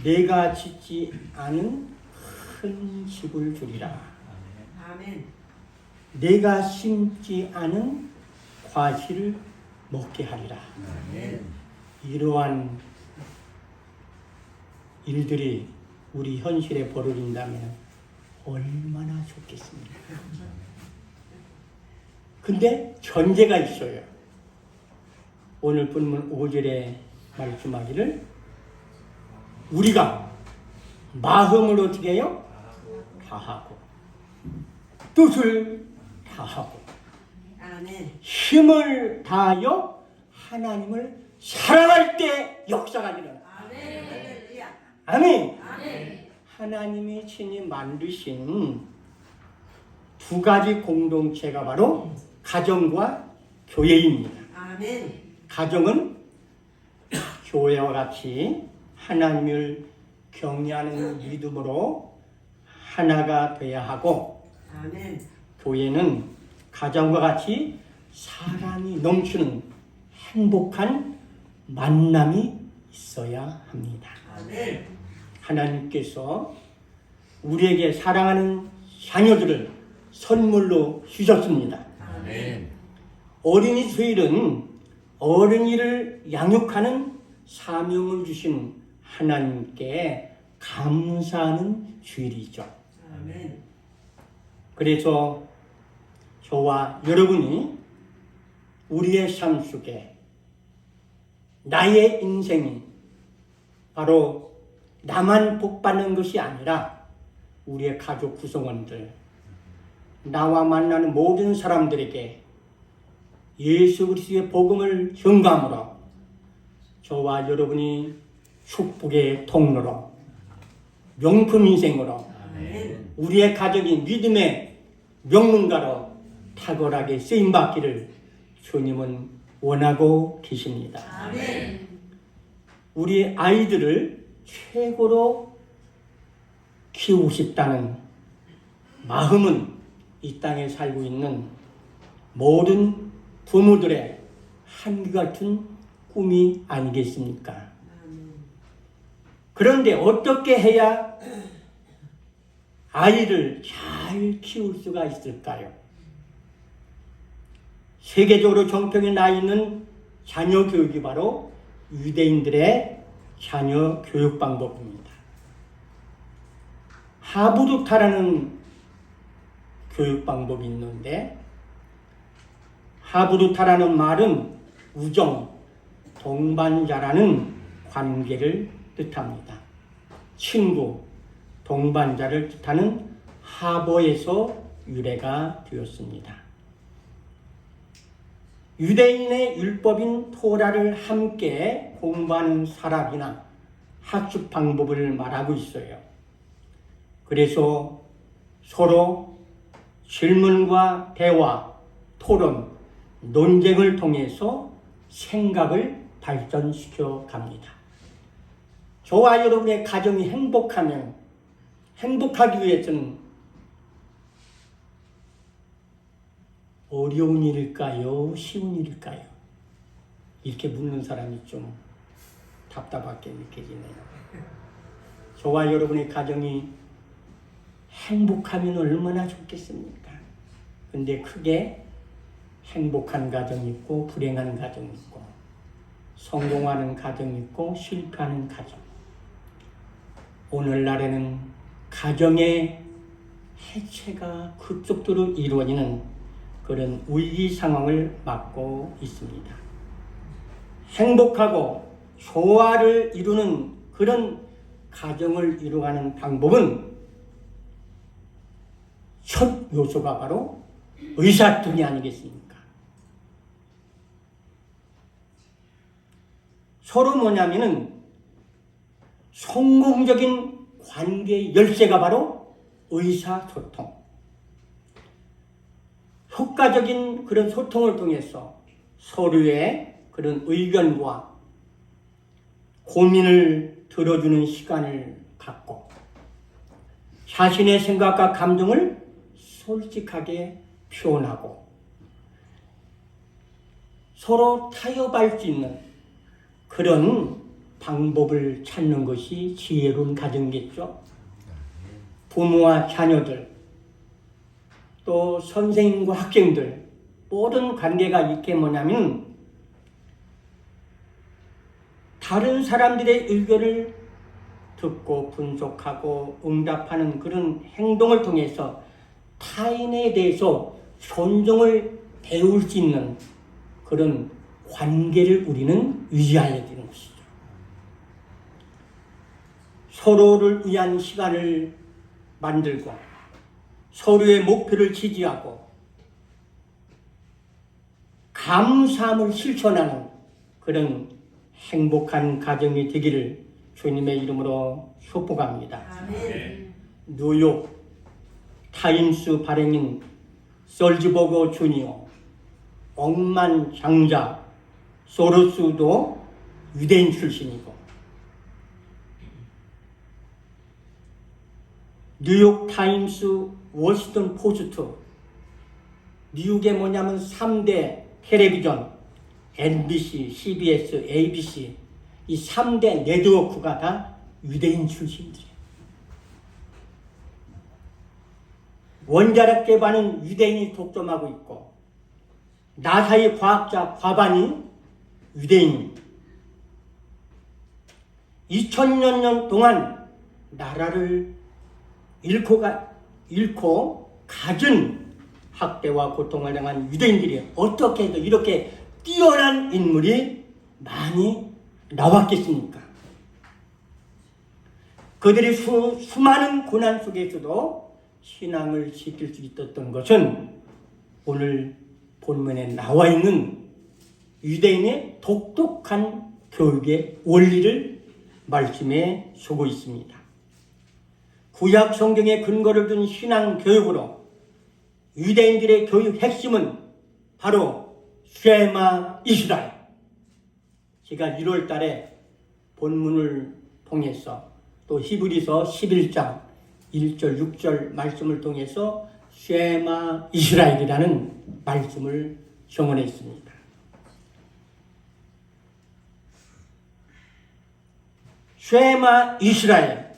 내가 짓지 않은 큰 집을 주리라. 아멘. 내가 심지 않은 과실을 먹게 하리라. 아멘. 이러한 일들이 우리 현실에 벌어진다면 얼마나 좋겠습니까? 근데 전제가 있어요. 오늘 본문 5절에 말씀하기를 우리가 마음을 어떻게 해요? 다하고 뜻을 다하고 아멘. 힘을 다하여 하나님을 사랑할 때 역사가 일어나. 아멘. 할렐루야. 아멘. 아멘. 하나님이 친히 만드신 두 가지 공동체가 바로 가정과 교회입니다. 아멘. 가정은 교회와 같이 하나님을 경외하는 믿음으로 하나가 되어야 하고, 아멘. 교회는 가정과 같이 사랑이 넘치는 행복한 만남이 있어야 합니다. 아멘. 하나님께서 우리에게 사랑하는 자녀들을 선물로 주셨습니다. 아멘. 어린이 주일은 어린이를 양육하는 사명을 주신 하나님께 감사하는 주일이죠. 아멘. 그래서 저와 여러분이 우리의 삶 속에 나의 인생이 바로 나만 복받는 것이 아니라 우리의 가족 구성원들, 나와 만나는 모든 사람들에게 예수 그리스도의 복음을 전감으로 저와 여러분이 축복의 통로로 명품 인생으로 아멘. 우리의 가족이 믿음의 명문가로 탁월하게 쓰임받기를 주님은 원하고 계십니다. 아멘. 우리 아이들을 최고로 키우고 싶다는 마음은 이 땅에 살고 있는 모든 부모들의 한결같은 꿈이 아니겠습니까? 아멘. 그런데 어떻게 해야 아이를 잘 키울 수가 있을까요? 세계적으로 정평에 나 있는 자녀 교육이 바로 유대인들의 자녀 교육 방법입니다. 하브루타라는 교육 방법이 있는데, 하브루타라는 말은 우정, 동반자라는 관계를 뜻합니다. 친구, 동반자를 뜻하는 하버에서 유래가 되었습니다. 유대인의 율법인 토라를 함께 공부하는 사람이나 학습 방법을 말하고 있어요. 그래서 서로 질문과 대화, 토론, 논쟁을 통해서 생각을 발전시켜 갑니다. 저와 여러분의 가정이 행복하기 위해서는 어려운 일일까요? 쉬운 일일까요? 이렇게 묻는 사람이 좀 답답하게 느껴지네요. 저와 여러분의 가정이 행복하면 얼마나 좋겠습니까? 근데 크게 행복한 가정이 있고 불행한 가정이 있고 성공하는 가정이 있고 실패하는 가정. 오늘날에는 가정의 해체가 급속도로 이루어지는 그런 위기 상황을 맞고 있습니다. 행복하고 조화를 이루는 그런 가정을 이루어가는 방법은 첫 요소가 바로 의사투기 아니겠습니까? 서로 뭐냐면은 성공적인 관계의 열쇠가 바로 의사소통. 효과적인 그런 소통을 통해서 서로의 그런 의견과 고민을 들어주는 시간을 갖고 자신의 생각과 감정을 솔직하게 표현하고 서로 타협할 수 있는 그런 방법을 찾는 것이 지혜로운 가정이겠죠. 부모와 자녀들, 또 선생님과 학생들, 모든 관계가 이렇게 뭐냐면 다른 사람들의 의견을 듣고 분석하고 응답하는 그런 행동을 통해서 타인에 대해서 존중을 배울 수 있는 그런 관계를 우리는 유지해야 되는 것이죠. 서로를 위한 시간을 만들고 서로의 목표를 지지하고 감사함을 실천하는 그런 행복한 가정이 되기를 주님의 이름으로 축복합니다. 아멘. 뉴욕 타임스 발행인 설즈버거 주니어, 억만장자 소로스도 유대인 출신이고 뉴욕 타임스, 워싱턴 포스트, 미국의 뭐냐면 3대 텔레비전, NBC, CBS, ABC, 이 3대 네트워크가 다 유대인 출신들이에요. 원자력 개발은 유대인이 독점하고 있고 나사의 과학자 과반이 유대인. 2000여 년 동안 나라를 잃고 가진 학대와 고통을 당한 유대인들이 어떻게 해서 이렇게 뛰어난 인물이 많이 나왔겠습니까? 그들이 수많은 고난 속에서도 신앙을 지킬 수 있었던 것은 오늘 본문에 나와 있는 유대인의 독특한 교육의 원리를 말씀에 쓰고 있습니다. 구약 성경에 근거를 둔 신앙 교육으로 유대인들의 교육 핵심은 바로 쉐마 이스라엘. 제가 1월 달에 본문을 통해서 또 히브리서 11장 1절 6절 말씀을 통해서 쉐마 이스라엘이라는 말씀을 정언했습니다. 쉐마 이스라엘.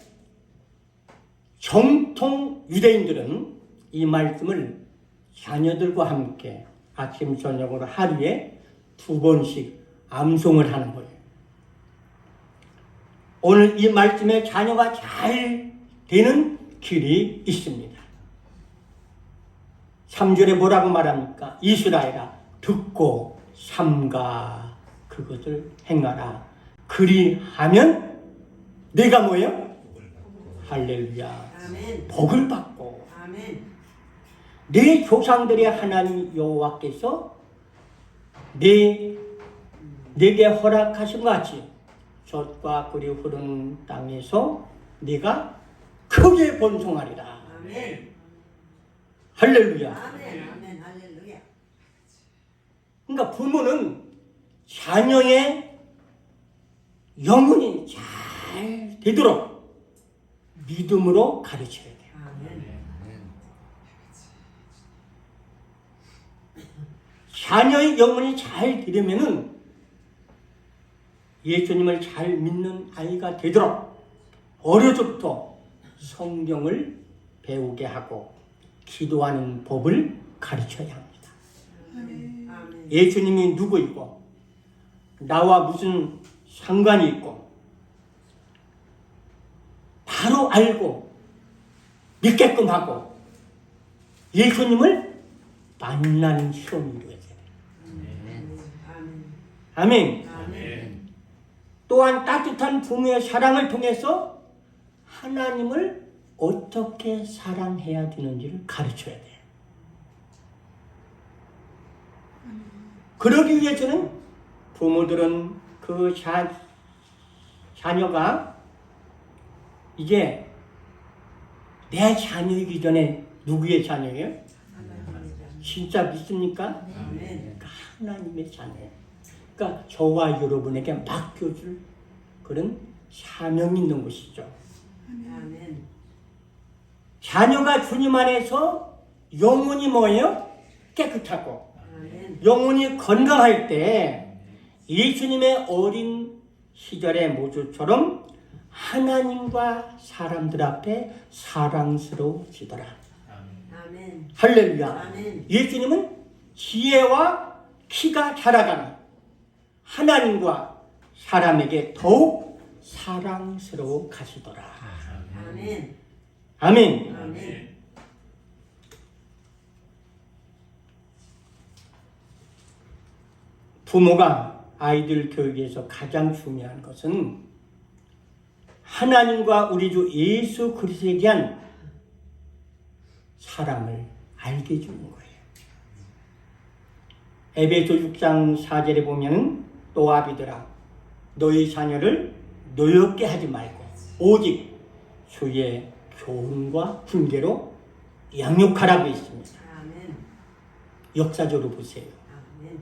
정통 유대인들은 이 말씀을 자녀들과 함께 아침 저녁으로 하루에 2번씩 암송을 하는 거예요. 오늘 이 말씀에 자녀가 잘 되는 길이 있습니다. 3절에 뭐라고 말합니까? 이스라엘아 듣고 삼가 그것을 행하라. 그리하면 내가 뭐예요? 할렐루야. 아멘. 복을 받고 아멘. 내 조상들의 하나님 여호와께서 내게 허락하신 것 같이 젖과 꿀이 흐르는 땅에서 네가 크게 번성하리라. 아멘. 할렐루야. 아멘. 아멘. 할렐루야. 그러니까 부모는 자녀의 영혼이 잘 되도록 믿음으로 가르쳐야 돼요. 아멘. 자녀의 영혼이 잘 되려면은 예수님을 잘 믿는 아이가 되도록 어려서부터 성경을 배우게 하고 기도하는 법을 가르쳐야 합니다. 아멘. 아멘. 예수님이 누구이고 나와 무슨 상관이 있고 바로 알고 믿게끔 하고 예수님을 만나는 시험이 되어야 돼요. 아멘. 아멘. 아멘. 또한 따뜻한 부모의 사랑을 통해서 하나님을 어떻게 사랑해야 되는지를 가르쳐야 돼요. 그러기 위해서는 부모들은 그 자녀가 이제 내 자녀이기 전에 누구의 자녀예요? 진짜 믿습니까? 아멘. 그러니까 하나님의 자녀예요. 그러니까 저와 여러분에게 맡겨줄 그런 사명이 있는 것이죠. 아멘. 자녀가 주님 안에서 영혼이 뭐예요? 깨끗하고 아멘. 영혼이 건강할 때 예수님의 어린 시절의 모주처럼 하나님과 사람들 앞에 사랑스러워지더라. 아멘. 할렐루야. 아멘. 예수님은 지혜와 키가 자라가는 하나님과 사람에게 더욱 사랑스러워 가시더라. 아멘. 아멘. 아멘. 부모가 아이들 교육에서 가장 중요한 것은 하나님과 우리 주 예수 그리스도에 대한 사랑을 알게 해주는 거예요. 에베소 6장 4절에 보면은 또 아비들아 너희 자녀를 노엽게 하지 말고 오직 주의 교훈과 훈계로 양육하라고 했습니다. 아멘. 역사적으로 보세요. 아멘.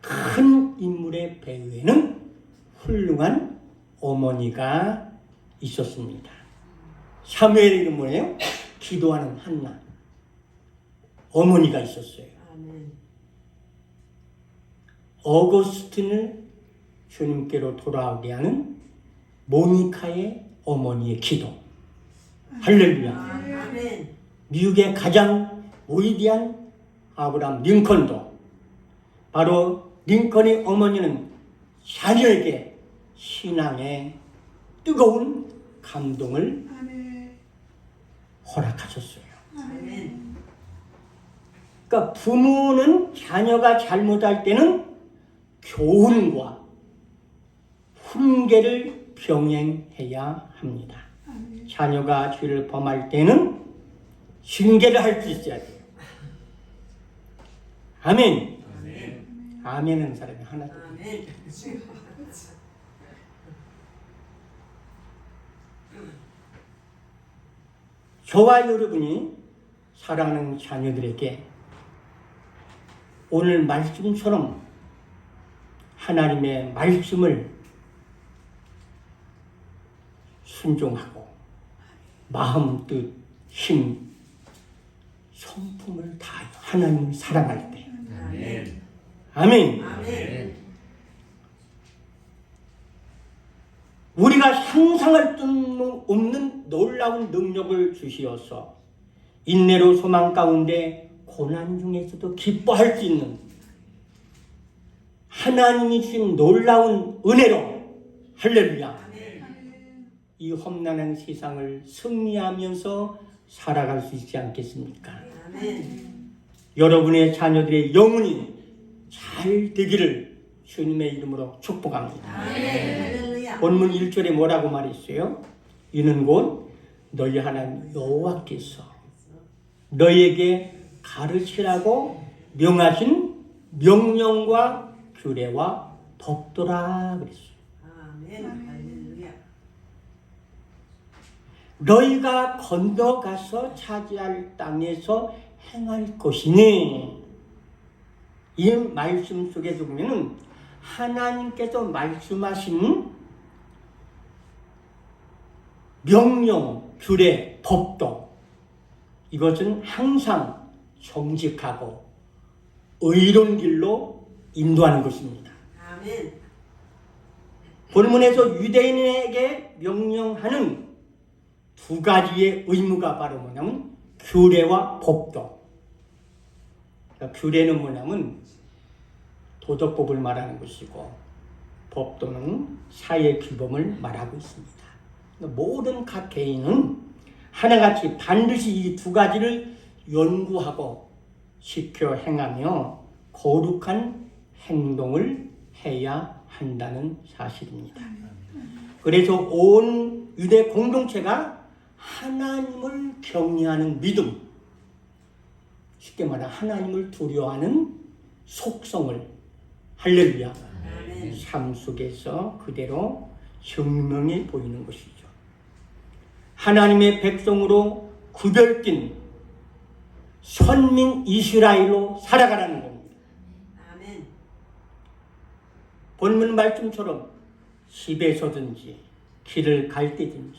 큰 인물의 배후에는 훌륭한 어머니가 있었습니다. 사무엘의 이름 뭐예요? 기도하는 한나. 어머니가 있었어요. 아멘. 어거스틴을 주님께로 돌아오게 하는 모니카의 어머니의 기도. 할렐루야. 아멘. 미국의 가장 위대한 아브라함 링컨도 바로 링컨의 어머니는 자녀에게 신앙의 뜨거운 감동을 허락하셨어요. 아멘. 그러니까 부모는 자녀가 잘못할 때는 교훈과 훈계를 병행해야 합니다. 자녀가 죄를 범할 때는 징계를 할 수 있어야 돼요. 아멘. 아멘은 사람이 하나도 없어요. 아멘. 저와 여러분이 사랑하는 자녀들에게 오늘 말씀처럼 하나님의 말씀을 순종하고 마음, 뜻, 힘, 성품을 다하여 하나님을 사랑할 때 아멘. 아멘. 아멘. 우리가 상상할 수 없는 놀라운 능력을 주시어서 인내로 소망 가운데 고난 중에서도 기뻐할 수 있는 하나님이 주신 놀라운 은혜로 할렐루야. 이 험난한 세상을 승리하면서 살아갈 수 있지 않겠습니까? 아멘. 여러분의 자녀들의 영혼이 잘 되기를 주님의 이름으로 축복합니다. 할렐루야. 본문 1절에 뭐라고 말했어요? 이는 곧 너희 하나님 여호와께서 너희에게 가르치라고 명하신 명령과 규례와 법도라 그랬어요. 아멘. 할렐루야. 너희가 건너가서 차지할 땅에서 행할 것이니 이 말씀 속에서 보면은 하나님께서 말씀하신 명령, 규례, 법도 이것은 항상 정직하고 의로운 길로 인도하는 것입니다. 아멘. 본문에서 유대인에게 명령하는 두 가지의 의무가 바로 뭐냐면 규례와 법도. 그러니까 규례는 뭐냐면 도덕법을 말하는 것이고 법도는 사회 규범을 말하고 있습니다. 그러니까 모든 각 개인은 하나같이 반드시 이 두 가지를 연구하고 지켜 행하며 거룩한 행동을 해야 한다는 사실입니다. 그래서 온 유대 공동체가 하나님을 경외하는 믿음, 쉽게 말해 하나님을 두려워하는 속성을 할렐루야 아멘. 삶 속에서 그대로 증명해 보이는 것이죠. 하나님의 백성으로 구별된 선민 이스라엘로 살아가라는 겁니다. 아멘. 본문 말씀처럼 집에서든지 길을 갈 때든지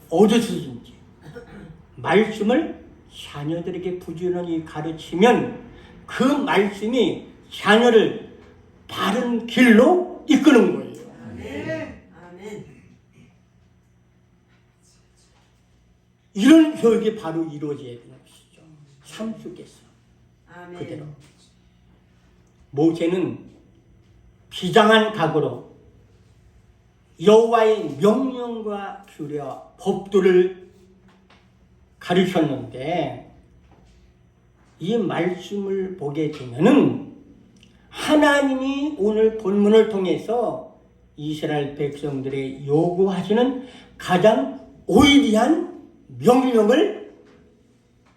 어디서든지 말씀을 자녀들에게 부지런히 가르치면 그 말씀이 자녀를 바른 길로 이끄는 거예요. 아멘. 이런 교육이 바로 이루어져야 되는 것이죠. 삶 속에서 아멘. 그대로. 모세는 비장한 각오로 여호와의 명령과 규례와 법도를 가르쳤는데, 이 말씀을 보게 되면은 하나님이 오늘 본문을 통해서 이스라엘 백성들의 요구하시는 가장 오일이한 명령을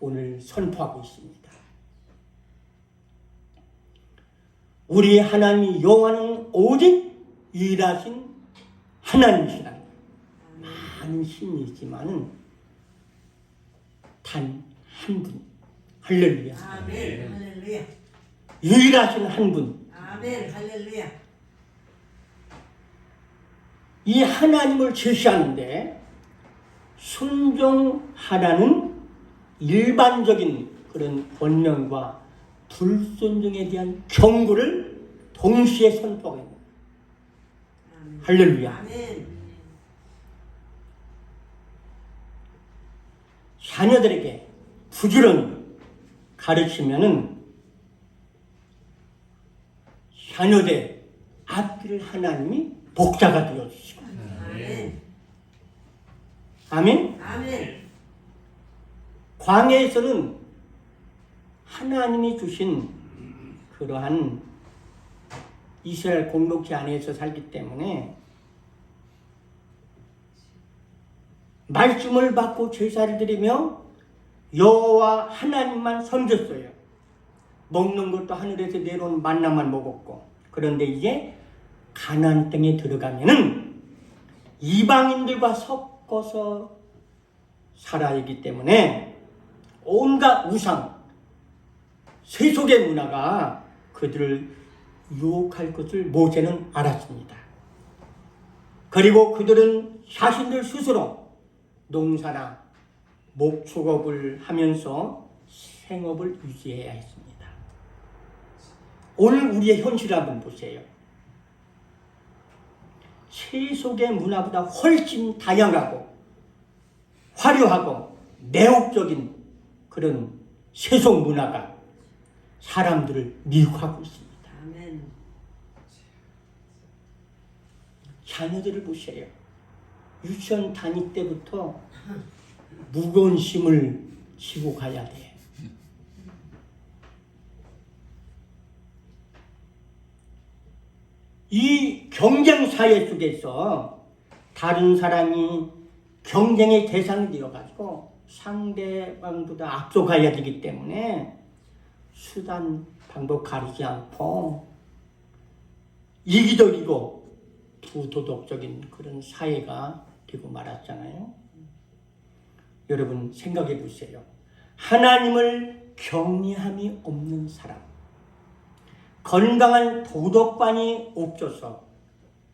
오늘 선포하고 있습니다. 우리 하나님 여호와는 오직 유일하신 하나님이시라. 많은 신이 있지만 단 한 분. 할렐루야. 아멘. 할렐루야. 유일하신 한 분. 아멘. 할렐루야. 이 하나님을 제시하는데 순종하라는 일반적인 그런 권면과 불순종에 대한 경고를 동시에 선포하고 있는 거예요. 아멘. 할렐루야. 아멘. 자녀들에게 부지런히 가르치면은 자녀들 앞길 하나님이 복자가 되어주시고. 아멘. 아멘. 아멘. 광야에서는 하나님이 주신 그러한 이스라엘 공동체 안에서 살기 때문에 말씀을 받고 제사를 드리며 여호와 하나님만 섬겼어요. 먹는 것도 하늘에서 내려온 만나만 먹었고. 그런데 이제 가나안 땅에 들어가면은 이방인들과 섞어서 살아야 하기 때문에 온갖 우상, 세속의 문화가 그들을 유혹할 것을 모세는 알았습니다. 그리고 그들은 자신들 스스로 농사나 목축업을 하면서 생업을 유지해야 했습니다. 오늘 우리의 현실을 한번 보세요. 세속의 문화보다 훨씬 다양하고 화려하고 매혹적인 그런 세속 문화가 사람들을 미혹하고 있습니다. 아멘. 자녀들을 보세요. 유치원 다닐 때부터 무거운 짐을 지고 가야 돼. 이 경쟁 사회 속에서 다른 사람이 경쟁의 대상이 되어가지고 상대방보다 앞서가야 되기 때문에 수단, 방법 가리지 않고 이기적이고 부도덕적인 그런 사회가 되고 말았잖아요. 여러분 생각해 보세요. 하나님을 경외함이 없는 사람, 건강한 도덕관이 없어서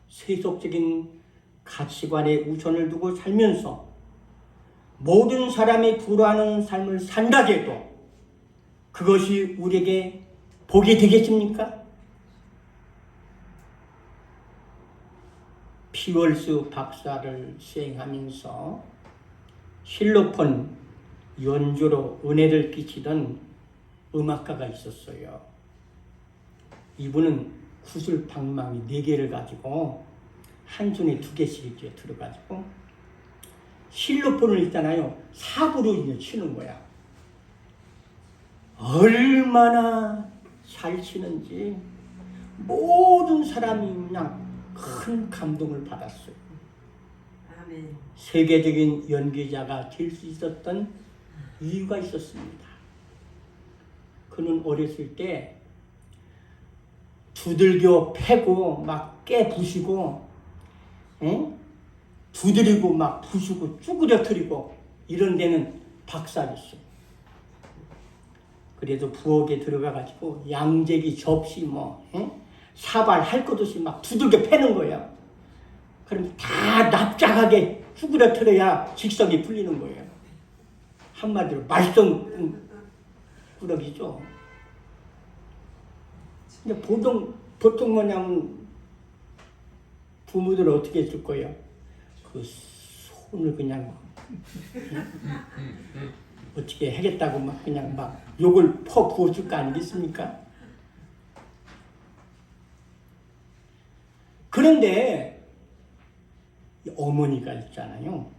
세속적인 가치관에 우선을 두고 살면서 모든 사람이 부러워하는 삶을 산다 해도 그것이 우리에게 복이 되겠습니까? 피월스 박사를 수행하면서 실로폰 연주로 은혜를 끼치던 음악가가 있었어요. 이분은 구슬 방망이 4개를 가지고 한 손에 2개씩 이렇게 들어가지고 실로폰을 있잖아요. 삽으로 이제 치는 거야. 얼마나 잘 치는지 모든 사람이 그냥 큰 감동을 받았어요. 아멘. 세계적인 연기자가 될 수 있었던 이유가 있었습니다. 그는 어렸을 때 두들겨 패고 막 깨부시고 두드리고 막 부수고 쭈그려뜨리고 이런 데는 박사였어요. 그래도 부엌에 들어가가지고 양재기 접시 사발 할 것 없이 막 두들겨 패는 거예요. 그럼 다 납작하게 쭈그려뜨려야 직성이 풀리는 거예요. 한마디로 말썽 꾸러기죠. 근데 보통 뭐냐면 부모들은 어떻게 했을 거예요? 그 손을 그냥 어떻게 하겠다고 막 그냥 막 욕을 퍼 부어줄 거 아니겠습니까? 그런데 어머니가 있잖아요.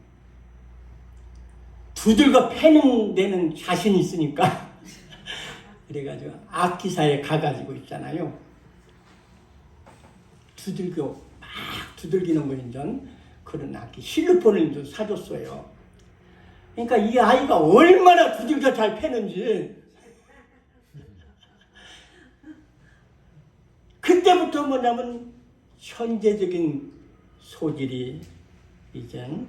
두들겨 패는 데는 자신이 있으니까 그래가지고 악기사에 가가지고 있잖아요. 막 두들기는 거 인전 그런 악기 실로폰을 좀 사줬어요. 그러니까 이 아이가 얼마나 두들겨 잘 패는지 그때부터 뭐냐면 현재적인 소질이 이젠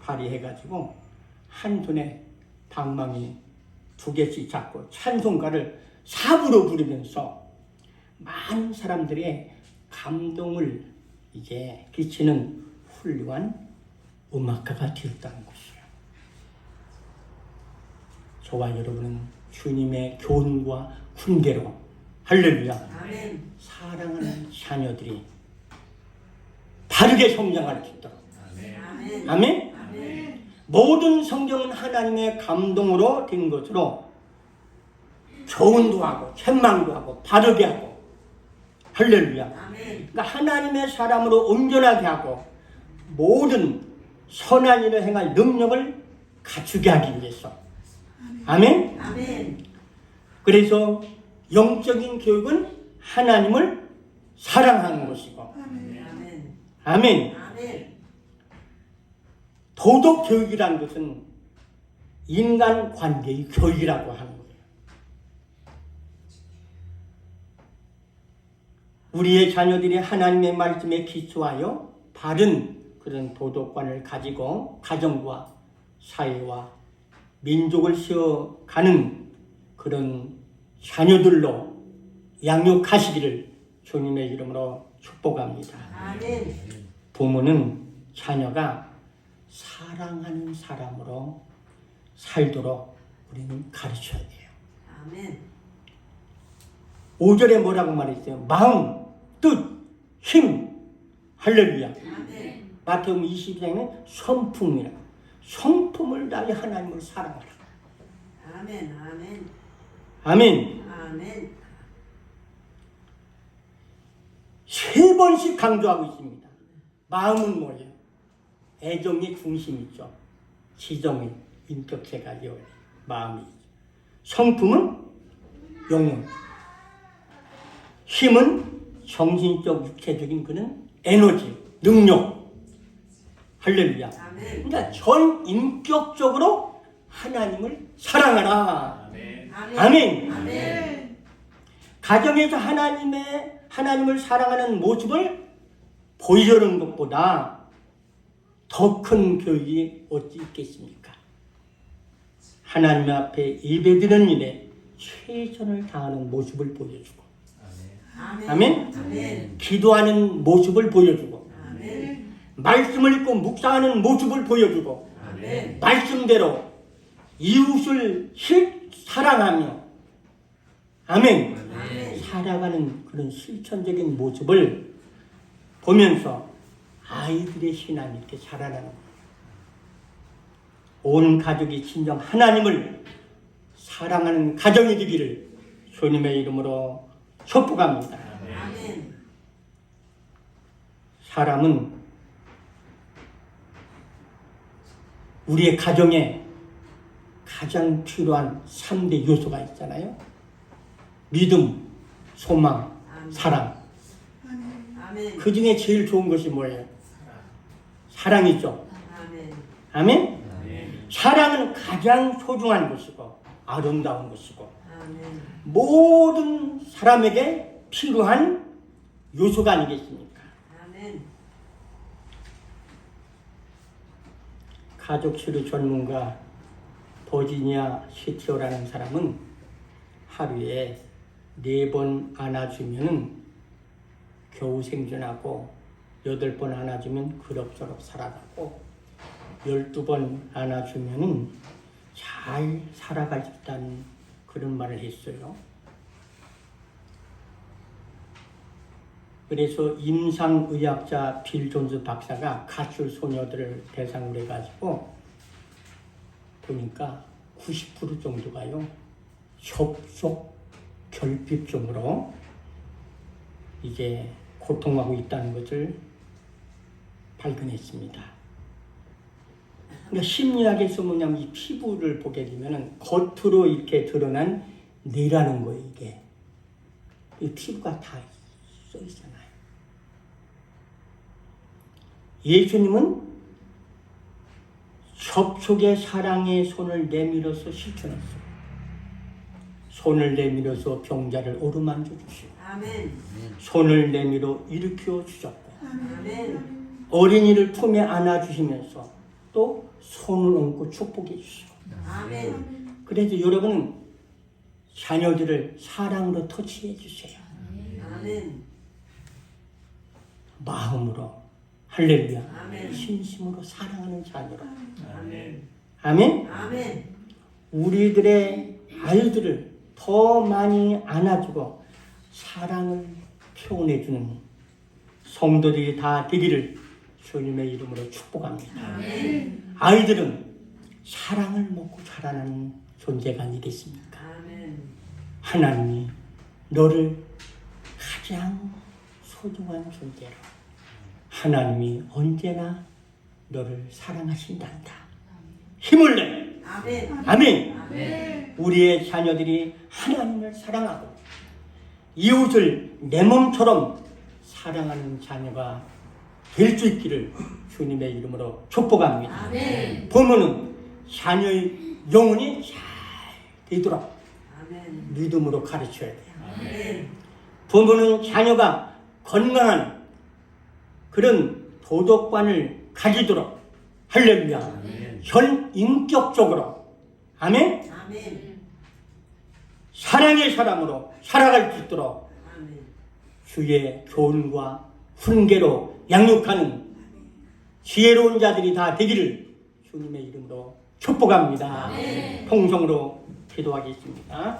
발휘해가지고 한 손에 방망이 2개씩 잡고 찬송가를 삽으로 부르면서 많은 사람들의 감동을 이제 끼치는 훌륭한 음악가가 되었다는 것이에요. 저와 여러분은 주님의 교훈과 훈계로 할렐루야 아멘. 사랑하는 자녀들이 바르게 성장할 수 있도록 아멘. 아멘. 아멘. 모든 성경은 하나님의 감동으로 된 것으로 교훈도 하고 책망도 하고 바르게 하고 할렐루야. 아멘. 그러니까 하나님의 사람으로 온전하게 하고 모든 선한 일을 행할 능력을 갖추게 하기 위해서 아멘. 아멘. 그래서 영적인 교육은 하나님을 사랑하는 것이고 아멘. 아멘. 아멘. 도덕 교육이라는 것은 인간 관계의 교육이라고 하는 거예요. 우리의 자녀들이 하나님의 말씀에 기초하여 바른 그런 도덕관을 가지고 가정과 사회와 민족을 세워가는 그런 자녀들로 양육하시기를 주님의 이름으로 축복합니다. 아멘. 부모는 자녀가 사랑하는 사람으로 살도록 우리는 가르쳐야 돼요. 아멘. 5절에 뭐라고 말했어요? 마음, 뜻, 힘. 할렐루야. 아멘. 마태복음 22장에는 성품이라. 성품을 다해 하나님을 사랑하라. 아멘. 아멘. 아멘. 아멘. 3번씩 강조하고 있습니다. 마음은 뭐예요? 애정의 중심이죠. 지정의 인격체가 되어야 돼요. 마음이. 성품은 영혼. 힘은 정신적, 육체적인 그런 에너지, 능력. 할렐루야. 아멘. 그러니까 전 인격적으로 하나님을 사랑하라. 아멘. 아멘. 아멘. 가정에서 하나님을 사랑하는 모습을 보여주는 것보다 더 큰 교육이 어디 있겠습니까? 하나님 앞에 예배드리는 일에 최선을 다하는 모습을 보여주고 아멘. 아멘. 기도하는 모습을 보여주고 아멘. 말씀을 읽고 묵상하는 모습을 보여주고 아멘. 말씀대로 이웃을 사랑하며 아멘. 아멘. 살아가는 그런 실천적인 모습을 보면서 아이들의 신앙이 이렇게 자라나는 거예요. 온 가족이 진정 하나님을 사랑하는 가정이 되기를 주님의 이름으로 축복합니다. 아멘. 사람은 우리의 가정에 가장 필요한 3대 요소가 있잖아요. 믿음, 소망, 사랑. 아멘. 그 중에 제일 좋은 것이 뭐예요? 사랑이죠. 아멘. 아멘? 사랑은 가장 소중한 것이고 아름다운 것이고 아멘. 모든 사람에게 필요한 요소가 아니겠습니까? 아멘. 가족 치료 전문가 버지니아 시티오라는 사람은 하루에 4번 안아주면은 겨우 생존하고 8번 안아주면 그럭저럭 살아가고 12번 안아주면은 잘 살아갈 수 있다는 그런 말을 했어요. 그래서 임상의학자 빌 존스 박사가 가출 소녀들을 대상으로 해가지고 보니까 90% 정도가요 협속 결핍증으로 이게 고통하고 있다는 것을 발견했습니다. 그러니까 심리학에서 뭐냐면 이 피부를 보게 되면은 겉으로 이렇게 드러난 뇌라는 거예요. 이게 이 피부가 다 써 있잖아요. 예수님은 접촉의 사랑의 손을 내밀어서 실천했어요. 손을 내밀어서 병자를 어루만져 주시고 아멘. 손을 내밀어 일으켜 주셨고 아멘. 어린이를 품에 안아주시면서 또 손을 얹고 축복해 주시고 아멘. 그래서 여러분은 자녀들을 사랑으로 터치해 주세요. 아멘. 마음으로 할렐루야 아멘. 진심으로 사랑하는 자녀로 아멘. 아멘. 아멘. 우리들의 아이들을 더 많이 안아주고 사랑을 표현해주는 성도들이 다 되기를 주님의 이름으로 축복합니다. 아멘. 아이들은 사랑을 먹고 자라나는 존재가 아니겠습니까? 아멘. 하나님이 너를 가장 소중한 존재로 하나님이 언제나 너를 사랑하신단다. 힘을 내. 아멘. 아멘. 아멘. 우리의 자녀들이 하나님을 사랑하고 이웃을 내 몸처럼 사랑하는 자녀가 될 수 있기를 주님의 이름으로 축복합니다. 아멘. 부모는 자녀의 영혼이 잘 되도록 아멘. 믿음으로 가르쳐야 돼요. 아멘. 부모는 자녀가 건강한 그런 도덕관을 가지도록 할렐루야. 현 인격적으로 아멘. 아멘. 사랑의 사람으로 살아갈 수 있도록 아멘. 주의 교훈과 훈계로 양육하는 지혜로운 자들이 다 되기를 주님의 이름으로 축복합니다. 통성으로 기도하겠습니다.